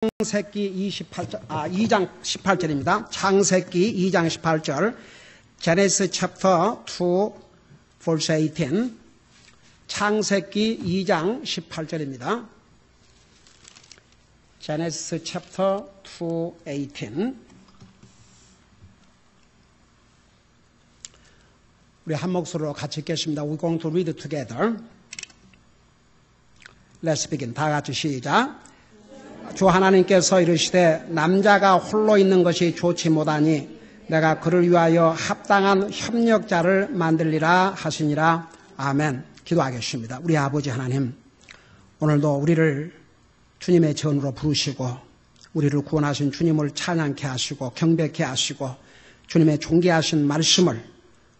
창세기 2장 18절입니다. 창세기 2장 18절. Genesis chapter 2 verse 18. 창세기 2장 18절입니다. Genesis chapter 2, 18. 우리 한 목소리로 같이 읽겠습니다. We're going to read together. Let's begin. 다 같이 시작. 주 하나님께서 이르시되 남자가 홀로 있는 것이 좋지 못하니 내가 그를 위하여 합당한 협력자를 만들리라 하시니라. 아멘. 기도하겠습니다. 우리 아버지 하나님, 오늘도 우리를 주님의 전으로 부르시고 우리를 구원하신 주님을 찬양케 하시고 경배케 하시고 주님의 존귀하신 말씀을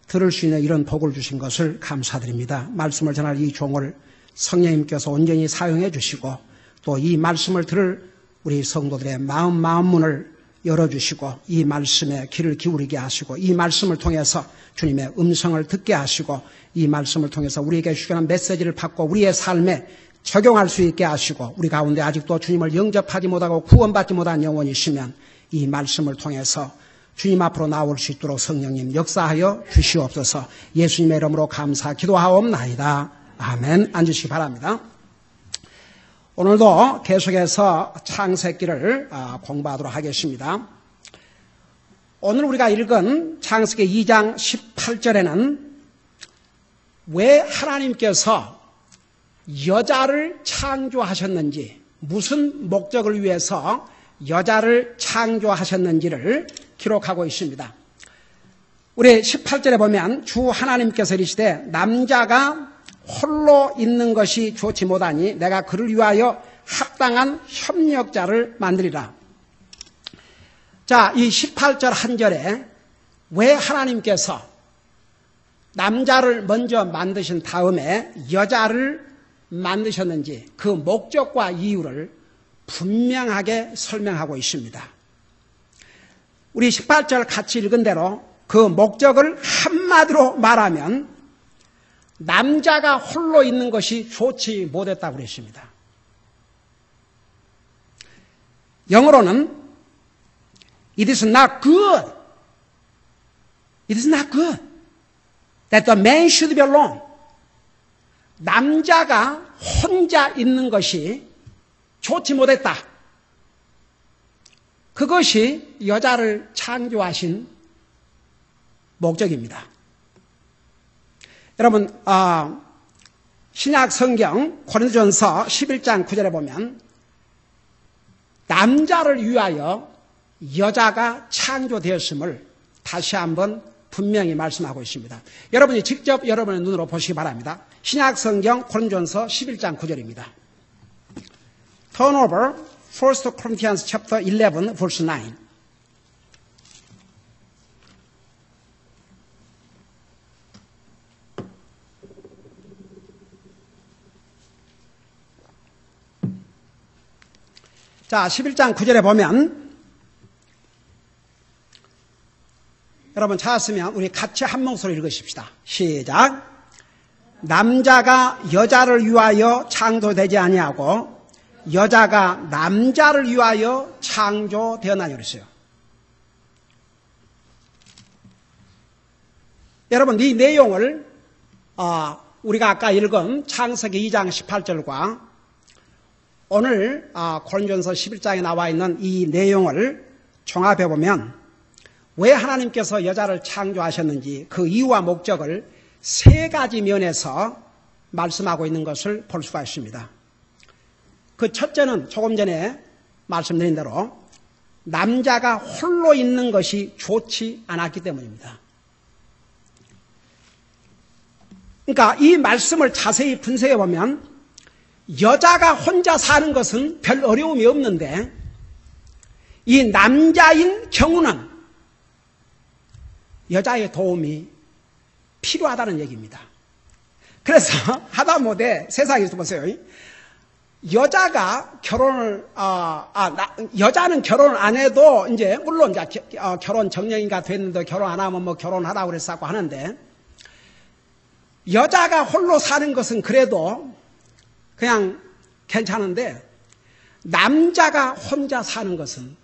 들을 수 있는 이런 복을 주신 것을 감사드립니다. 말씀을 전할 이 종을 성령님께서 온전히 사용해 주시고 또 이 말씀을 들을 우리 성도들의 마음문을 열어주시고 이 말씀에 귀를 기울이게 하시고 이 말씀을 통해서 주님의 음성을 듣게 하시고 이 말씀을 통해서 우리에게 주시는 메시지를 받고 우리의 삶에 적용할 수 있게 하시고 우리 가운데 아직도 주님을 영접하지 못하고 구원받지 못한 영혼이 있으면 이 말씀을 통해서 주님 앞으로 나올 수 있도록 성령님 역사하여 주시옵소서. 예수님의 이름으로 감사 기도하옵나이다. 아멘. 앉으시기 바랍니다. 오늘도 계속해서 창세기를 공부하도록 하겠습니다. 오늘 우리가 읽은 창세기 2장 18절에는 왜 하나님께서 여자를 창조하셨는지, 무슨 목적을 위해서 여자를 창조하셨는지를 기록하고 있습니다. 우리 18절에 보면 주 하나님께서 이르시되 남자가 홀로 있는 것이 좋지 못하니 내가 그를 위하여 합당한 협력자를 만들리라. 자, 이 18절 한 절에 왜 하나님께서 남자를 먼저 만드신 다음에 여자를 만드셨는지 그 목적과 이유를 분명하게 설명하고 있습니다. 우리 18절 같이 읽은 대로 그 목적을 한마디로 말하면 남자가 홀로 있는 것이 좋지 못했다고 그랬습니다. 영어로는 It is not good. It is not good that the man should be alone. 남자가 혼자 있는 것이 좋지 못했다. 그것이 여자를 창조하신 목적입니다. 여러분, 신약 성경 고린도전서 11장 9절에 보면 남자를 위하여 여자가 창조되었음을 다시 한번 분명히 말씀하고 있습니다. 여러분이 직접 여러분의 눈으로 보시기 바랍니다. 신약 성경 고린도전서 11장 9절입니다. Turn over 1 Corinthians chapter 11 verse 9. 자, 11장 9절에 보면 여러분 찾았으면 우리 같이 한 목소리 읽으십시다. 시작. 남자가 여자를 위하여 창조되지 아니하고 여자가 남자를 위하여 창조되었나니 그랬어요. 여러분 이 내용을 우리가 아까 읽은 창세기 2장 18절과 오늘 고린도전서 11장에 나와 있는 이 내용을 종합해 보면 왜 하나님께서 여자를 창조하셨는지 그 이유와 목적을 세 가지 면에서 말씀하고 있는 것을 볼 수가 있습니다. 그 첫째는 조금 전에 말씀드린 대로 남자가 홀로 있는 것이 좋지 않았기 때문입니다. 그러니까 이 말씀을 자세히 분석해 보면 여자가 혼자 사는 것은 별 어려움이 없는데 이 남자인 경우는 여자의 도움이 필요하다는 얘기입니다. 그래서 하다못해 세상에서 보세요. 여자가 결혼을 여자는 결혼을 안 해도 이제 물론 이제 결혼 정년이가 됐는데 결혼 안 하면 뭐 결혼하라고 그랬었고 하는데 여자가 홀로 사는 것은 그래도 그냥 괜찮은데 남자가 혼자 사는 것은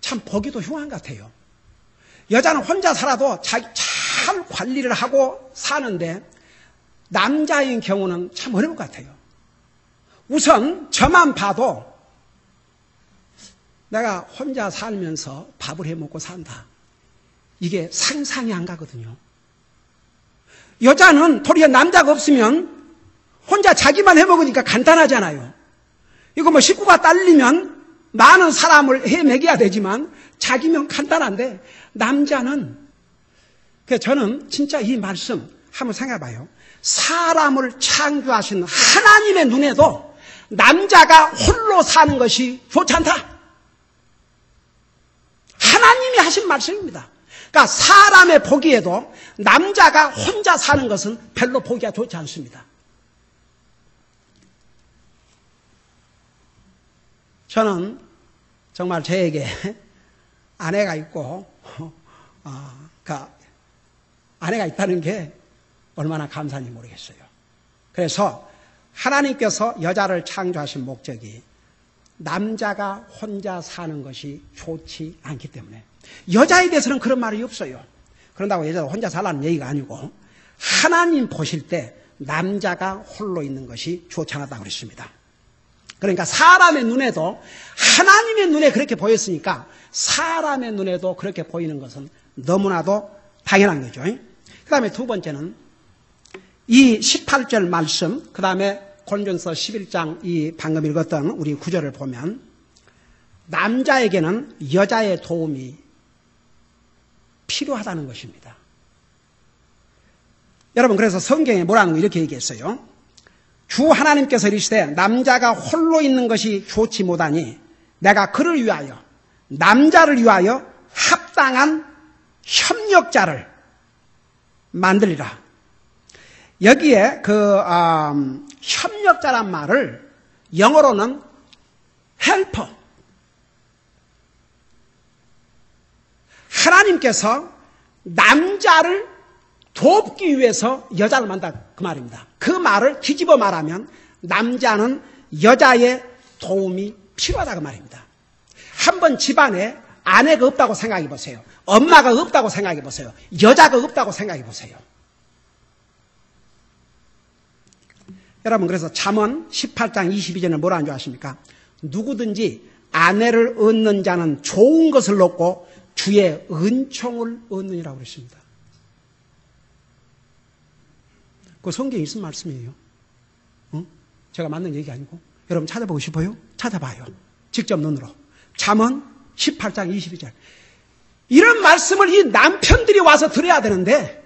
참 보기도 흉한 것 같아요. 여자는 혼자 살아도 자기 잘 관리를 하고 사는데 남자인 경우는 참 어려울 것 같아요. 우선 저만 봐도 내가 혼자 살면서 밥을 해먹고 산다. 이게 상상이 안 가거든요. 여자는 도리어 남자가 없으면 혼자 자기만 해먹으니까 간단하잖아요. 이거 뭐 식구가 딸리면 많은 사람을 해먹여야 되지만 자기면 간단한데 남자는, 그래서 저는 진짜 이 말씀 한번 생각해봐요. 사람을 창조하신 하나님의 눈에도 남자가 홀로 사는 것이 좋지 않다. 하나님이 하신 말씀입니다. 그러니까 사람의 보기에도 남자가 혼자 사는 것은 별로 보기가 좋지 않습니다. 저는 정말 저에게 아내가 있고 아내가 있다는 게 얼마나 감사한지 모르겠어요. 그래서 하나님께서 여자를 창조하신 목적이 남자가 혼자 사는 것이 좋지 않기 때문에, 여자에 대해서는 그런 말이 없어요. 그런다고 여자가 혼자 살라는 얘기가 아니고 하나님 보실 때 남자가 홀로 있는 것이 좋지 않았다고 그랬습니다. 그러니까 사람의 눈에도, 하나님의 눈에 그렇게 보였으니까 사람의 눈에도 그렇게 보이는 것은 너무나도 당연한 거죠. 그 다음에 두 번째는 이 18절 말씀, 그 다음에 고린도전서 11장 이 방금 읽었던 우리 구절을 보면 남자에게는 여자의 도움이 필요하다는 것입니다. 여러분, 그래서 성경에 뭐라는 거 이렇게 얘기했어요. 주 하나님께서 이르시되 남자가 홀로 있는 것이 좋지 못하니 내가 그를 위하여, 남자를 위하여 합당한 협력자를 만들리라. 여기에 협력자란 말을 영어로는 헬퍼. 하나님께서 남자를 돕기 위해서 여자를 만든다, 그 말입니다. 그 말을 뒤집어 말하면 남자는 여자의 도움이 필요하다, 그 말입니다. 한번 집안에 아내가 없다고 생각해 보세요. 엄마가 없다고 생각해 보세요. 여자가 없다고 생각해 보세요. 여러분, 그래서 잠언 18장 22절은 뭐라는 줄 아십니까? 누구든지 아내를 얻는 자는 좋은 것을 얻고 주의 은총을 얻느니라고 그랬습니다. 그 성경에 있는 말씀이에요. 제가 맞는 얘기 아니고. 여러분 찾아보고 싶어요? 찾아봐요. 직접 눈으로. 잠언 18장 22절. 이런 말씀을 이 남편들이 와서 들어야 되는데,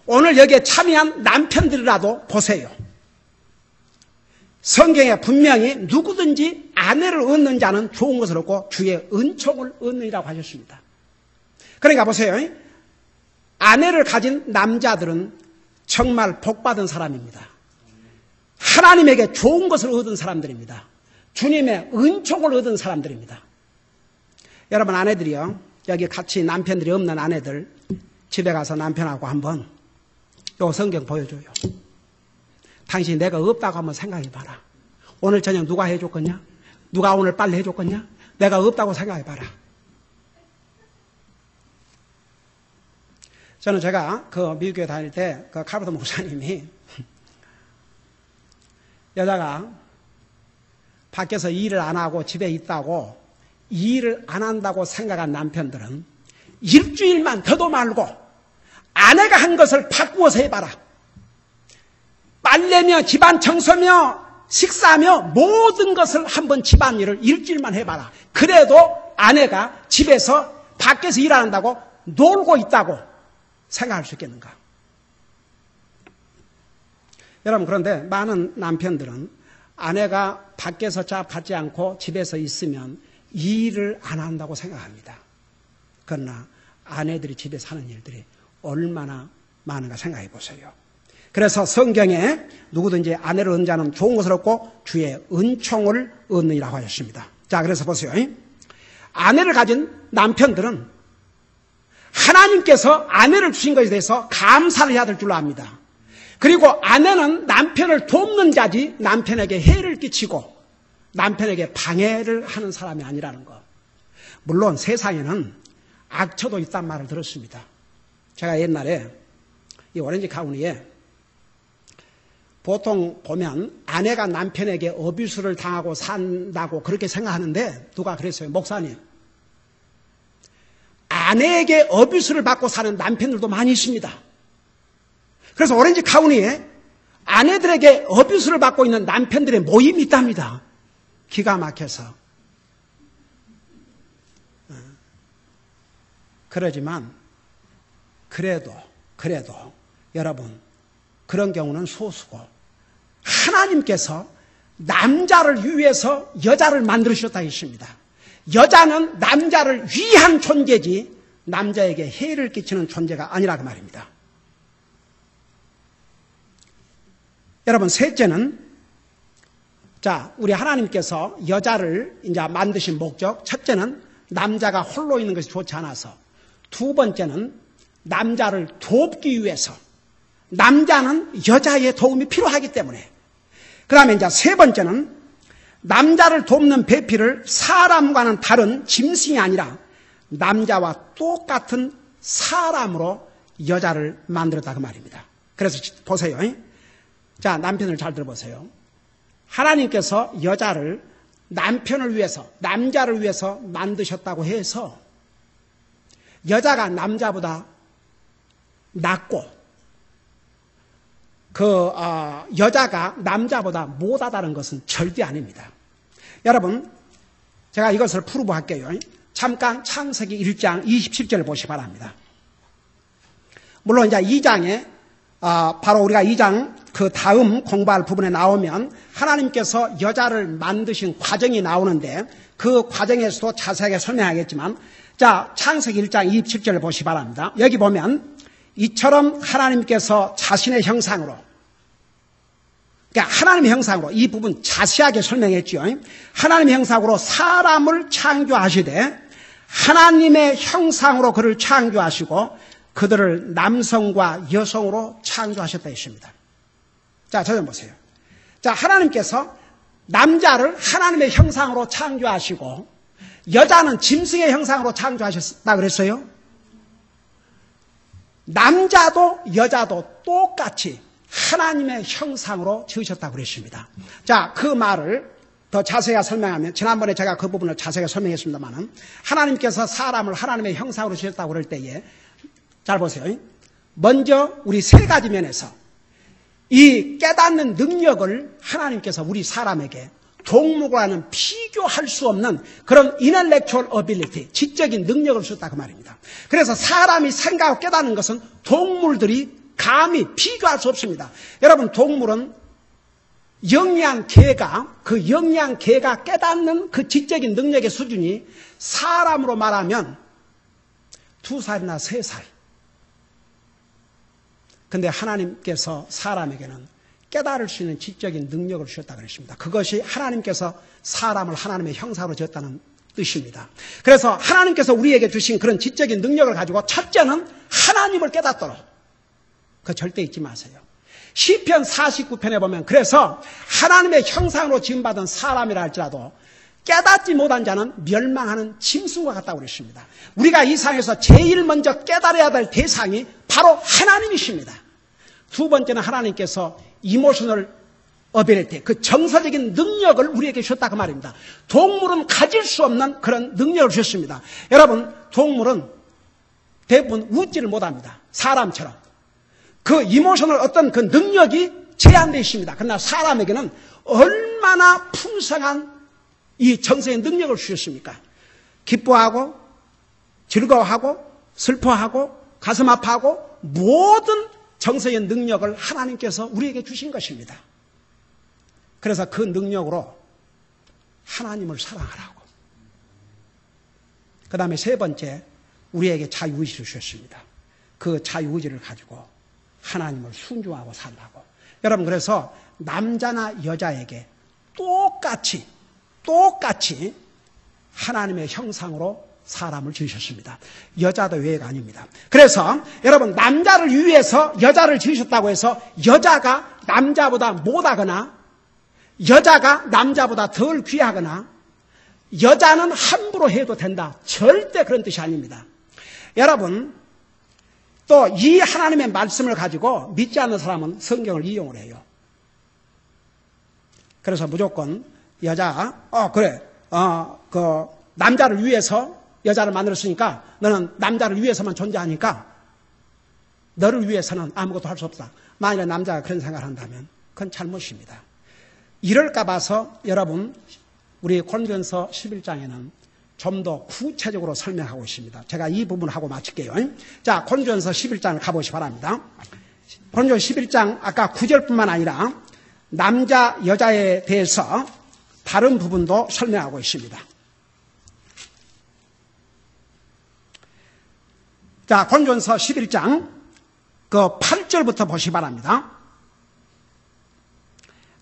오늘 여기에 참여한 남편들이라도 보세요. 성경에 분명히 누구든지 아내를 얻는 자는 좋은 것을 얻고 주의 은총을 얻느니라고 하셨습니다. 그러니까 보세요. 아내를 가진 남자들은 정말 복받은 사람입니다. 하나님에게 좋은 것을 얻은 사람들입니다. 주님의 은총을 얻은 사람들입니다. 여러분, 아내들이요, 여기 같이 남편들이 없는 아내들 집에 가서 남편하고 한번 요 성경 보여줘요. 당신이 내가 없다고 한번 생각해봐라. 오늘 저녁 누가 해줬겠냐? 누가 오늘 빨래 해줬겠냐? 내가 없다고 생각해봐라. 저는 제가 미국에 다닐 때 칼버드 목사님이 여자가 밖에서 일을 안 하고 집에 있다고, 일을 안 한다고 생각한 남편들은 일주일만 더도 말고 아내가 한 것을 바꾸어서 해봐라. 빨래며 집안 청소며 식사며 모든 것을 한번 집안일을 일주일만 해봐라. 그래도 아내가 집에서 밖에서 일 안 한다고 놀고 있다고 생각할 수 있겠는가? 여러분, 그런데 많은 남편들은 아내가 밖에서 잡받지 않고 집에서 있으면 일을 안 한다고 생각합니다. 그러나 아내들이 집에서 하는 일들이 얼마나 많은가 생각해 보세요. 그래서 성경에 누구든지 아내를 얻는 자는 좋은 것을 얻고 주의 은총을 얻느니라고 하셨습니다. 자, 그래서 보세요. 아내를 가진 남편들은 하나님께서 아내를 주신 것에 대해서 감사를 해야 될 줄로 압니다. 그리고 아내는 남편을 돕는 자지 남편에게 해를 끼치고 남편에게 방해를 하는 사람이 아니라는 것. 물론 세상에는 악처도 있단 말을 들었습니다. 제가 옛날에 이 오렌지 카운티에 보통 보면 아내가 남편에게 어뷰스를 당하고 산다고 그렇게 생각하는데 누가 그랬어요? 목사님. 아내에게 어뷰스를 받고 사는 남편들도 많이 있습니다. 그래서 오렌지 카운티에 아내들에게 어뷰스를 받고 있는 남편들의 모임이 있답니다. 기가 막혀서. 그러지만 그래도 여러분 그런 경우는 소수고 하나님께서 남자를 위해서 여자를 만들으셨다 했습니다. 여자는 남자를 위한 존재지 남자에게 해를 끼치는 존재가 아니라고 말입니다. 여러분 셋째는 우리 하나님께서 여자를 이제 만드신 목적, 첫째는 남자가 홀로 있는 것이 좋지 않아서, 두 번째는 남자를 돕기 위해서, 남자는 여자의 도움이 필요하기 때문에, 그 다음에 이제 세 번째는 남자를 돕는 배필을 사람과는 다른 짐승이 아니라 남자와 똑같은 사람으로 여자를 만들었다 그 말입니다. 그래서 보세요. 자, 남편을 잘 들어보세요. 하나님께서 여자를 남편을 위해서, 남자를 위해서 만드셨다고 해서 여자가 남자보다 낫고 여자가 남자보다 못하다는 것은 절대 아닙니다. 여러분, 제가 이것을 프루브 할게요. 잠깐 창세기 1장 27절을 보시기 바랍니다. 물론 이제 2장에 바로 우리가 2장 그 다음 공부할 부분에 나오면 하나님께서 여자를 만드신 과정이 나오는데 그 과정에서도 자세하게 설명하겠지만, 자, 창세기 1장 27절을 보시기 바랍니다. 여기 보면 이처럼 하나님께서 자신의 형상으로, 그러니까 하나님의 형상으로, 이 부분 자세하게 설명했죠. 하나님의 형상으로 사람을 창조하시되 하나님의 형상으로 그를 창조하시고 그들을 남성과 여성으로 창조하셨다 했습니다. 자, 저 좀 보세요. 자, 하나님께서 남자를 하나님의 형상으로 창조하시고 여자는 짐승의 형상으로 창조하셨다 그랬어요. 남자도 여자도 똑같이 하나님의 형상으로 지으셨다고 그랬습니다. 자, 그 말을 더 자세히 설명하면, 지난번에 제가 그 부분을 자세히 설명했습니다만, 하나님께서 사람을 하나님의 형상으로 지으셨다고 그럴 때에, 잘 보세요. 먼저 우리 세 가지 면에서 이 깨닫는 능력을 하나님께서 우리 사람에게 동물과는 비교할 수 없는 그런 intellectual ability, 지적인 능력을 주셨다 그 말입니다. 그래서 사람이 생각하고 깨닫는 것은 동물들이 감히 비교할 수 없습니다. 여러분, 동물은 영양 개가 깨닫는 그 지적인 능력의 수준이 사람으로 말하면 2살이나 3살. 근데 하나님께서 사람에게는 깨달을 수 있는 지적인 능력을 주셨다 그랬습니다. 그것이 하나님께서 사람을 하나님의 형상으로 지었다는 뜻입니다. 그래서 하나님께서 우리에게 주신 그런 지적인 능력을 가지고 첫째는 하나님을 깨닫도록, 그거 절대 잊지 마세요. 시편 49편에 보면, 그래서 하나님의 형상으로 지음받은 사람이라 할지라도 깨닫지 못한 자는 멸망하는 짐승과 같다고 그랬습니다. 우리가 이 상에서 제일 먼저 깨달아야 될 대상이 바로 하나님이십니다. 두 번째는 하나님께서 이모셔널 어빌리티, 그 정서적인 능력을 우리에게 주셨다 그 말입니다. 동물은 가질 수 없는 그런 능력을 주셨습니다. 여러분, 동물은 대부분 웃지를 못합니다. 사람처럼. 그 이모셔널 어떤 그 능력이 제한되어 있습니다. 그러나 사람에게는 얼마나 풍성한 이 정서의 능력을 주셨습니까? 기뻐하고 즐거워하고 슬퍼하고 가슴 아파하고 모든 정서의 능력을 하나님께서 우리에게 주신 것입니다. 그래서 그 능력으로 하나님을 사랑하라고. 그 다음에 세 번째, 우리에게 자유의지를 주셨습니다. 그 자유의지를 가지고 하나님을 순종하고 살라고. 여러분, 그래서 남자나 여자에게 똑같이 하나님의 형상으로 사람을 지으셨습니다. 여자도 외가 아닙니다. 그래서 여러분 남자를 위해서 여자를 지으셨다고 해서 여자가 남자보다 못하거나 여자가 남자보다 덜 귀하거나 여자는 함부로 해도 된다. 절대 그런 뜻이 아닙니다. 여러분 또 이 하나님의 말씀을 가지고 믿지 않는 사람은 성경을 이용을 해요. 그래서 무조건 여자 남자를 위해서 여자를 만들었으니까 너는 남자를 위해서만 존재하니까 너를 위해서는 아무것도 할 수 없다. 만일에 남자가 그런 생각을 한다면 그건 잘못입니다. 이럴까 봐서 여러분 우리 고린도전서 11장에는 좀 더 구체적으로 설명하고 있습니다. 제가 이 부분 하고 마칠게요. 자, 고린도전서 11장을 가보시기 바랍니다. 고린도전서 11장 아까 9절뿐만 아니라 남자 여자에 대해서 다른 부분도 설명하고 있습니다. 자, 고린도전서 11장 그 8절부터 보시기 바랍니다.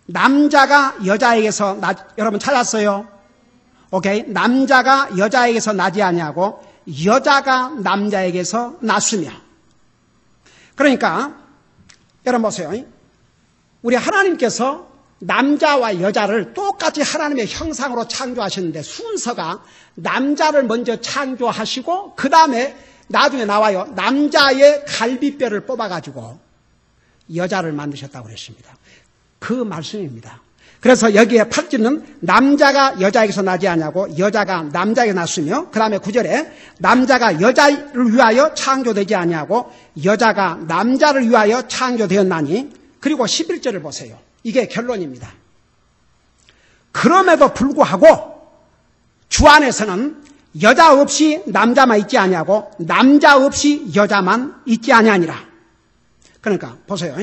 남자가 여자에게서 여러분 찾았어요? 오케이. 남자가 여자에게서 나지 아니하고 여자가 남자에게서 났으며. 그러니까 여러분 보세요. 우리 하나님께서 남자와 여자를 똑같이 하나님의 형상으로 창조하셨는데 순서가 남자를 먼저 창조하시고 그 다음에 나중에 나와요. 남자의 갈비뼈를 뽑아가지고 여자를 만드셨다고 그랬습니다. 그 말씀입니다. 그래서 여기에 8절은 남자가 여자에게서 나지 않냐고 여자가 남자에게 났으며 그 다음에 9절에 남자가 여자를 위하여 창조되지 않냐고 여자가 남자를 위하여 창조되었나니 그리고 11절을 보세요. 이게 결론입니다. 그럼에도 불구하고 주 안에서는 여자 없이 남자만 있지 아니하고 남자 없이 여자만 있지 아니하니라. 그러니까 보세요.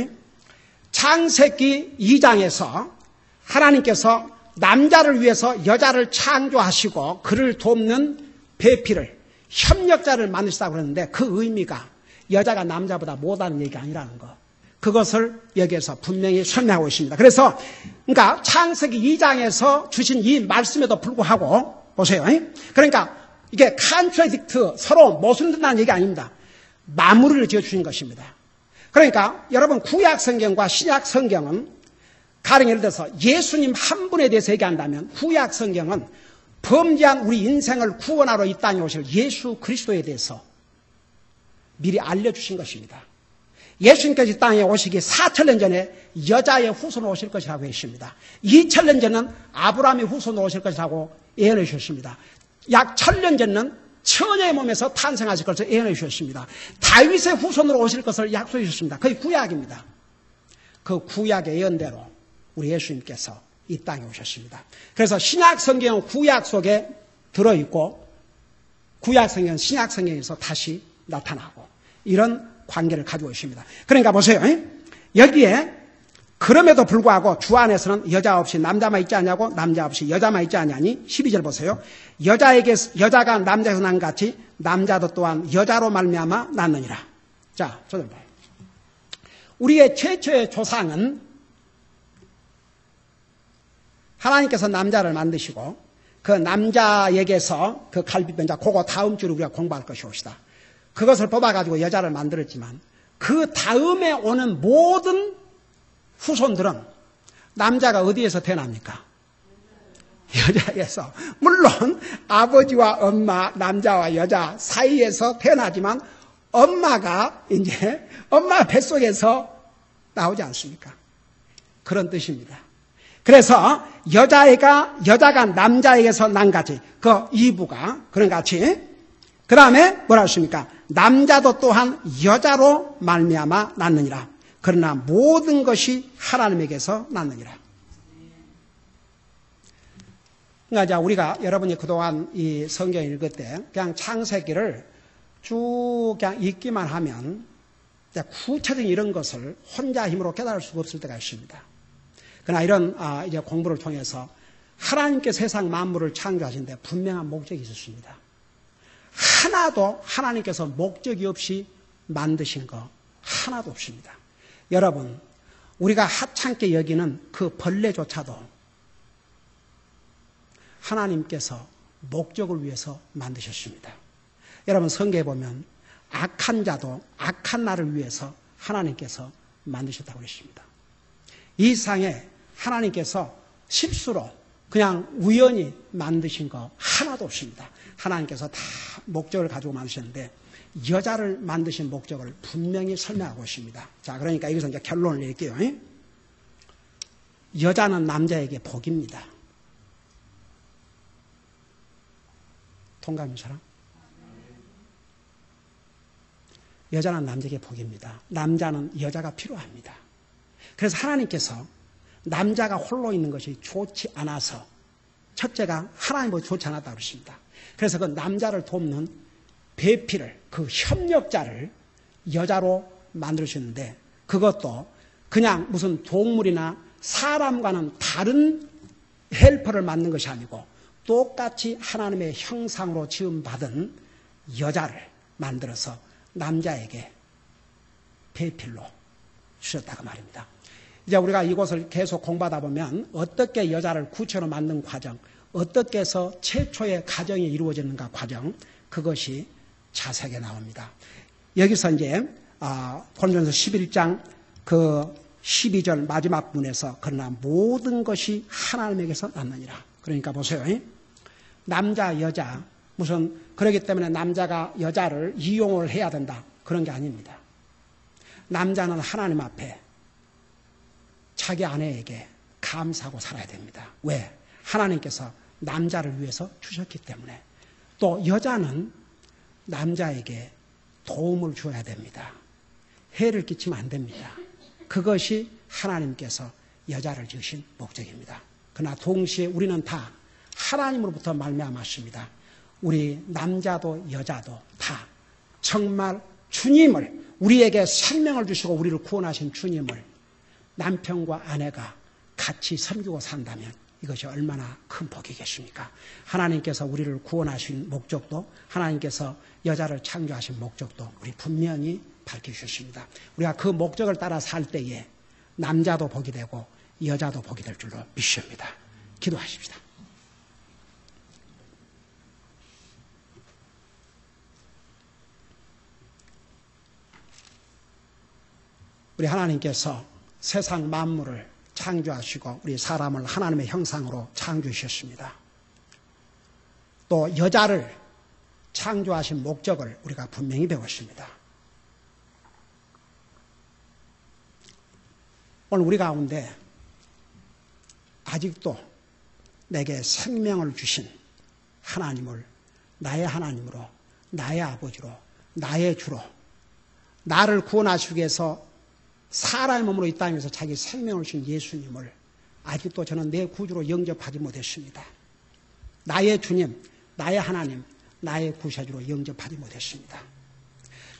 창세기 2장에서 하나님께서 남자를 위해서 여자를 창조하시고 그를 돕는 배필을 협력자를 만드시다고 그러는데 그 의미가 여자가 남자보다 못하는 얘기가 아니라는 거. 그것을 여기에서 분명히 설명하고 있습니다. 그래서 그러니까 창세기 2장에서 주신 이 말씀에도 불구하고 보세요. 그러니까 이게 컨트라딕트 서로 모순된다는 얘기 아닙니다. 마무리를 지어주신 것입니다. 그러니까 여러분 구약 성경과 신약 성경은 가령 예를 들어서 예수님 한 분에 대해서 얘기한다면 구약 성경은 범죄한 우리 인생을 구원하러 이 땅에 오실 예수 그리스도에 대해서 미리 알려주신 것입니다. 예수님께서 이 땅에 오시기 4,000년 전에 여자의 후손으로 오실 것이라고 했습니다. 2,000년 전은 아브라함의 후손으로 오실 것이라고 예언해 주셨습니다. 약 1,000년 전은 처녀의 몸에서 탄생하실 것을 예언해 주셨습니다. 다윗의 후손으로 오실 것을 약속해 주셨습니다. 그게 구약입니다. 그 구약의 예언대로 우리 예수님께서 이 땅에 오셨습니다. 그래서 신약 성경은 구약 속에 들어있고 구약 성경은 신약 성경에서 다시 나타나고 이런 관계를 가지고 있습니다. 그러니까 보세요. 여기에 그럼에도 불구하고 주 안에서는 여자 없이 남자만 있지 않냐고 남자 없이 여자만 있지 않냐니 12절 보세요. 여자가 남자에서 난 같이 남자도 또한 여자로 말미암아 났느니라. 자, 저들 봐요. 우리의 최초의 조상은 하나님께서 남자를 만드시고 그 남자에게서 그 갈비뼈 그거 다음 주로 우리가 공부할 것이옵시다. 그것을 뽑아가지고 여자를 만들었지만 그 다음에 오는 모든 후손들은 남자가 어디에서 태어납니까? 여자에서. 물론 아버지와 엄마, 남자와 여자 사이에서 태어나지만 엄마가 이제 엄마 뱃속에서 나오지 않습니까? 그런 뜻입니다. 그래서 여자가 남자에게서 난 같이 그 이부가 그런 같이 그 다음에 뭐라 했습니까? 남자도 또한 여자로 말미암아 났느니라. 그러나 모든 것이 하나님에게서 났느니라. 그러니까 우리가 여러분이 그동안 이 성경 읽을 때 그냥 창세기를 쭉 그냥 읽기만 하면 구체적인 이런 것을 혼자 힘으로 깨달을 수가 없을 때가 있습니다. 그러나 이런 이제 공부를 통해서 하나님께 세상 만물을 창조하신데 분명한 목적이 있었습니다. 하나도 하나님께서 목적이 없이 만드신 거 하나도 없습니다. 여러분, 우리가 하찮게 여기는 그 벌레조차도 하나님께서 목적을 위해서 만드셨습니다. 여러분 성경에 보면 악한 자도 악한 나를 위해서 하나님께서 만드셨다고 했습니다. 이 세상에 하나님께서 실수로 그냥 우연히 만드신 거 하나도 없습니다. 하나님께서 다 목적을 가지고 만드셨는데 여자를 만드신 목적을 분명히 설명하고 있습니다. 자, 그러니까 여기서 이제 결론을 낼게요. 여자는 남자에게 복입니다. 동감인 사람? 여자는 남자에게 복입니다. 남자는 여자가 필요합니다. 그래서 하나님께서 남자가 홀로 있는 것이 좋지 않아서 첫째가 하나님보다 좋지 않았다고 그러십니다. 그래서 그 남자를 돕는 배필을, 그 협력자를 여자로 만들어주셨는데 그것도 그냥 무슨 동물이나 사람과는 다른 헬퍼를 만든 것이 아니고 똑같이 하나님의 형상으로 지음받은 여자를 만들어서 남자에게 배필로 주셨다고 말입니다. 이제 우리가 이곳을 계속 공부하다 보면 어떻게 여자를 구체로 만든 과정, 어떻게 해서 최초의 가정이 이루어지는가 과정, 그것이 자세하게 나옵니다. 여기서 이제 고린도전서 11장 그 12절 마지막 부분에서 그러나 모든 것이 하나님에게서 났느니라. 그러니까 보세요. 남자, 여자 무슨 그러기 때문에 남자가 여자를 이용을 해야 된다. 그런 게 아닙니다. 남자는 하나님 앞에 자기 아내에게 감사하고 살아야 됩니다. 왜? 하나님께서 남자를 위해서 주셨기 때문에. 또 여자는 남자에게 도움을 줘야 됩니다. 해를 끼치면 안 됩니다. 그것이 하나님께서 여자를 지으신 목적입니다. 그러나 동시에 우리는 다 하나님으로부터 말미암았습니다. 우리 남자도 여자도 다 정말 주님을, 우리에게 생명을 주시고 우리를 구원하신 주님을 남편과 아내가 같이 섬기고 산다면 이것이 얼마나 큰 복이겠습니까? 하나님께서 우리를 구원하신 목적도, 하나님께서 여자를 창조하신 목적도 우리 분명히 밝혀주셨습니다. 우리가 그 목적을 따라 살 때에 남자도 복이 되고 여자도 복이 될 줄로 믿습니다. 기도하십시다. 우리 하나님께서 세상 만물을 창조하시고 우리 사람을 하나님의 형상으로 창조하셨습니다. 또 여자를 창조하신 목적을 우리가 분명히 배웠습니다. 오늘 우리 가운데 아직도 내게 생명을 주신 하나님을 나의 하나님으로, 나의 아버지로, 나의 주로, 나를 구원하시기 위해서 사람의 몸으로 이 땅에서 자기 생명을 주신 예수님을 아직도 저는 내 구주로 영접하지 못했습니다. 나의 주님, 나의 하나님, 나의 구세주로 영접하지 못했습니다.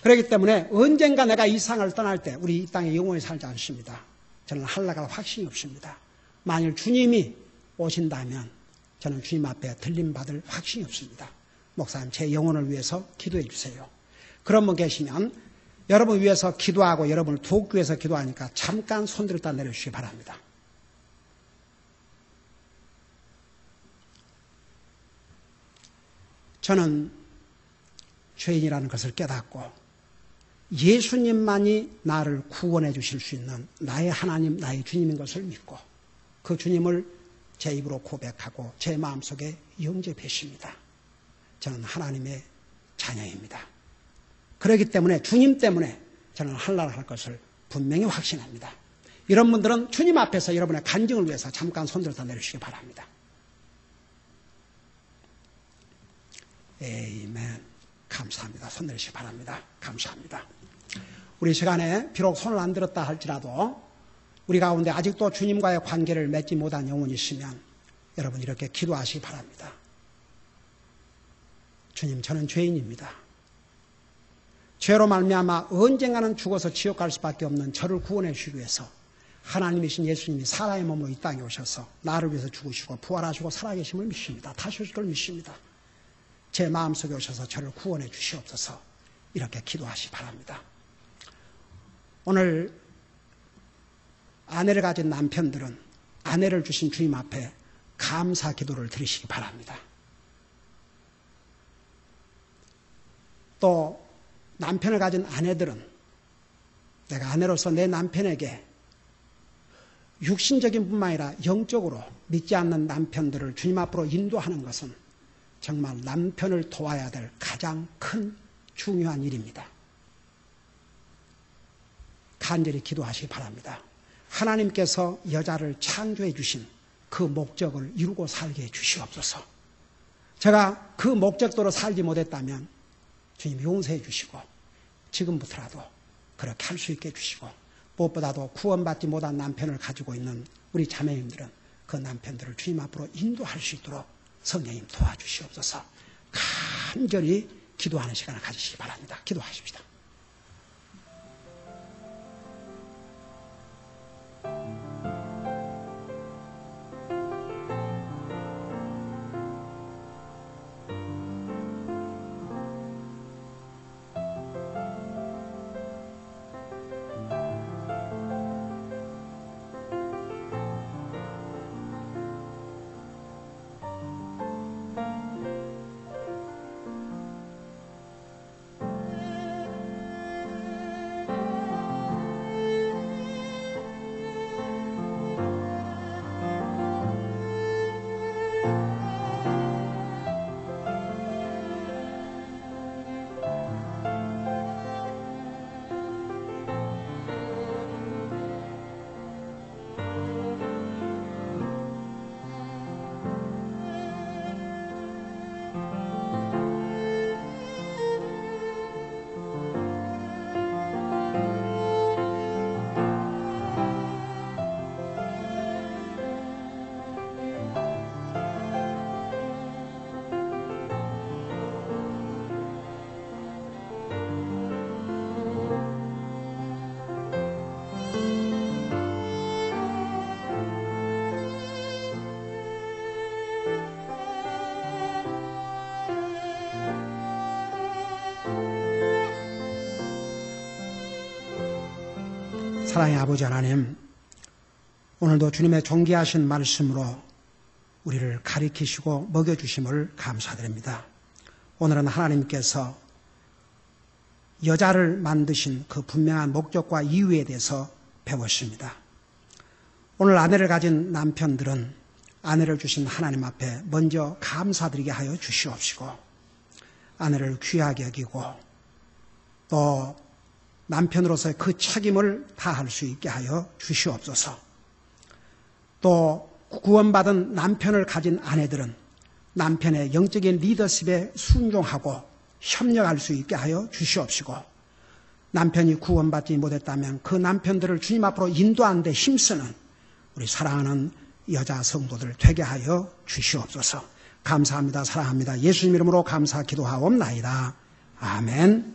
그렇기 때문에 언젠가 내가 이 세상을 떠날 때 우리 이 땅에 영원히 살지 않습니다. 저는 할라갈 확신이 없습니다. 만일 주님이 오신다면 저는 주님 앞에 들림받을 확신이 없습니다. 목사님, 제 영혼을 위해서 기도해 주세요. 그런 분 계시면 여러분 위해서 기도하고 여러분을 돕기 위해서 기도하니까 잠깐 손들을 다 내려주시기 바랍니다. 저는 죄인이라는 것을 깨닫고 예수님만이 나를 구원해 주실 수 있는 나의 하나님, 나의 주님인 것을 믿고 그 주님을 제 입으로 고백하고 제 마음속에 영접했습니다. 저는 하나님의 자녀입니다. 그렇기 때문에 주님 때문에 저는 할랄 할 것을 분명히 확신합니다. 이런 분들은 주님 앞에서 여러분의 간증을 위해서 잠깐 손들어 내려주시기 바랍니다. 에이멘. 감사합니다. 손 내리시기 바랍니다. 감사합니다. 우리 시간에 비록 손을 안 들었다 할지라도 우리 가운데 아직도 주님과의 관계를 맺지 못한 영혼이 있으면 여러분 이렇게 기도하시기 바랍니다. 주님, 저는 죄인입니다. 죄로 말미암아 언젠가는 죽어서 지옥 갈 수밖에 없는 저를 구원해 주시기 위해서 하나님이신 예수님이 사람의 몸으로 이 땅에 오셔서 나를 위해서 죽으시고 부활하시고 살아계심을 믿습니다. 다시 오실 걸 믿습니다. 제 마음속에 오셔서 저를 구원해 주시옵소서. 이렇게 기도하시기 바랍니다. 오늘 아내를 가진 남편들은 아내를 주신 주님 앞에 감사 기도를 드리시기 바랍니다. 또 남편을 가진 아내들은 내가 아내로서 내 남편에게 육신적인 뿐만 아니라 영적으로 믿지 않는 남편들을 주님 앞으로 인도하는 것은 정말 남편을 도와야 될 가장 큰 중요한 일입니다. 간절히 기도하시기 바랍니다. 하나님께서 여자를 창조해 주신 그 목적을 이루고 살게 해 주시옵소서. 제가 그 목적대로 살지 못했다면 주님 용서해 주시고 지금부터라도 그렇게 할 수 있게 해주시고 무엇보다도 구원받지 못한 남편을 가지고 있는 우리 자매님들은 그 남편들을 주님 앞으로 인도할 수 있도록 성령님 도와주시옵소서. 간절히 기도하는 시간을 가지시기 바랍니다. 기도하십시다. 사랑의 아버지 하나님, 오늘도 주님의 존귀하신 말씀으로 우리를 가리키시고 먹여주심을 감사드립니다. 오늘은 하나님께서 여자를 만드신 그 분명한 목적과 이유에 대해서 배웠습니다. 오늘 아내를 가진 남편들은 아내를 주신 하나님 앞에 먼저 감사드리게 하여 주시옵시고 아내를 귀하게 여기고 또 남편으로서의 그 책임을 다할 수 있게 하여 주시옵소서. 또 구원받은 남편을 가진 아내들은 남편의 영적인 리더십에 순종하고 협력할 수 있게 하여 주시옵시고 남편이 구원받지 못했다면 그 남편들을 주님 앞으로 인도하는 데 힘쓰는 우리 사랑하는 여자 성도들 되게 하여 주시옵소서. 감사합니다. 사랑합니다. 예수님 이름으로 감사 기도하옵나이다. 아멘.